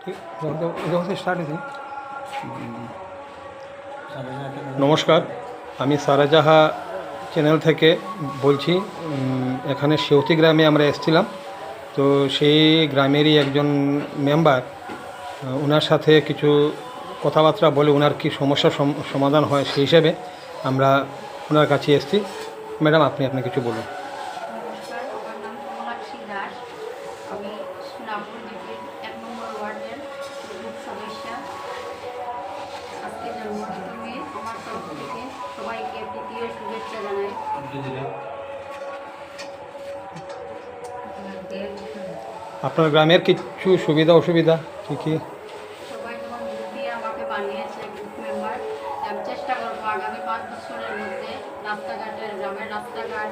ঠিক যখন স্টার্ট হয়েছে। নমস্কার, আমি সারাজাহা চ্যানেল থেকে বলছি। এখানে সেউতি গ্রামে আমরা এসেছিলাম, তো সেই গ্রামেরই একজন মেম্বার, ওনার সাথে কিছু কথাবার্তা বলে ওনার কী সমস্যার সমাধান হয় সেই হিসেবে আমরা ওনার কাছে এসেছি। ম্যাডাম, আপনি কিছু বলুন। নমস্কার, আমার নাম কমলাক্ষী দাস। আমি সোনাপুর জিপির 1 নম্বর ওয়ার্ডের বুথ সদস্যা। আজকে জন্মাষ্টমী আমার তরফ থেকে সবাইকে প্রীতি ও শুভেচ্ছা জানাই। আপনার গ্রামের কিছু সুবিধা অসুবিধা কী কী? সবাই যখন ভোট দিয়ে আমাকে বানিয়েছে বুথ মেম্বার, আমি চেষ্টা করবো আগামী 5 বছরের মধ্যে গ্রামের রাস্তাঘাট